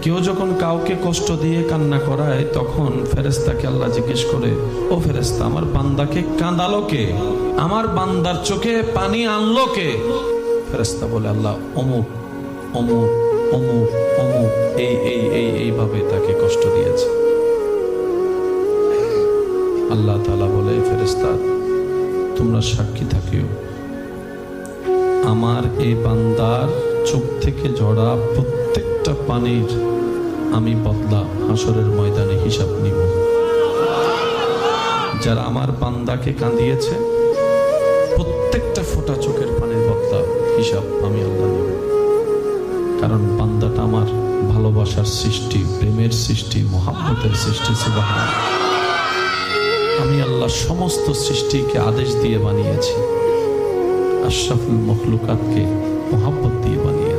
কেউ যখন কাউকে কষ্ট দিয়ে কান্না করায় তখন ফেরেশতাকে আল্লাহ জিজ্ঞেস করে, ও ফেরেশতা, আমার বান্দাকে কাঁদালো কে? আমার বান্দার চোখে পানি আনলো কে? ফেরেশতা বলে, আল্লাহ অমুক অমুক অমুক অমুক এইভাবে তাকে কষ্ট দিয়েছে। আল্লাহ তাআলা বলে, ফেরেশতা তোমরা সাক্ষী থাকিও, আমার এই বান্দার চোখ থেকে ঝরা প্রত্যেকটা পানির আমি বদলা হাসরের ময়দানে হিসাব নিব। যারা আমার বান্দাকে কাঁদিয়েছে প্রত্যেকটা ফোঁটা চোখের পানির বদলা হিসাব আমি আল্লাহ নিব। কারণ বান্দাটা আমার ভালোবাসার সৃষ্টি, প্রেমের সৃষ্টি, মহাব্বতের সৃষ্টি। সুবহানাল্লাহ। আমি আল্লাহ সমস্ত সৃষ্টিকে আদেশ দিয়ে বানিয়েছি, আশরাফুল মখলুকাতকে মহাব্বত দিয়ে বানিয়েছি।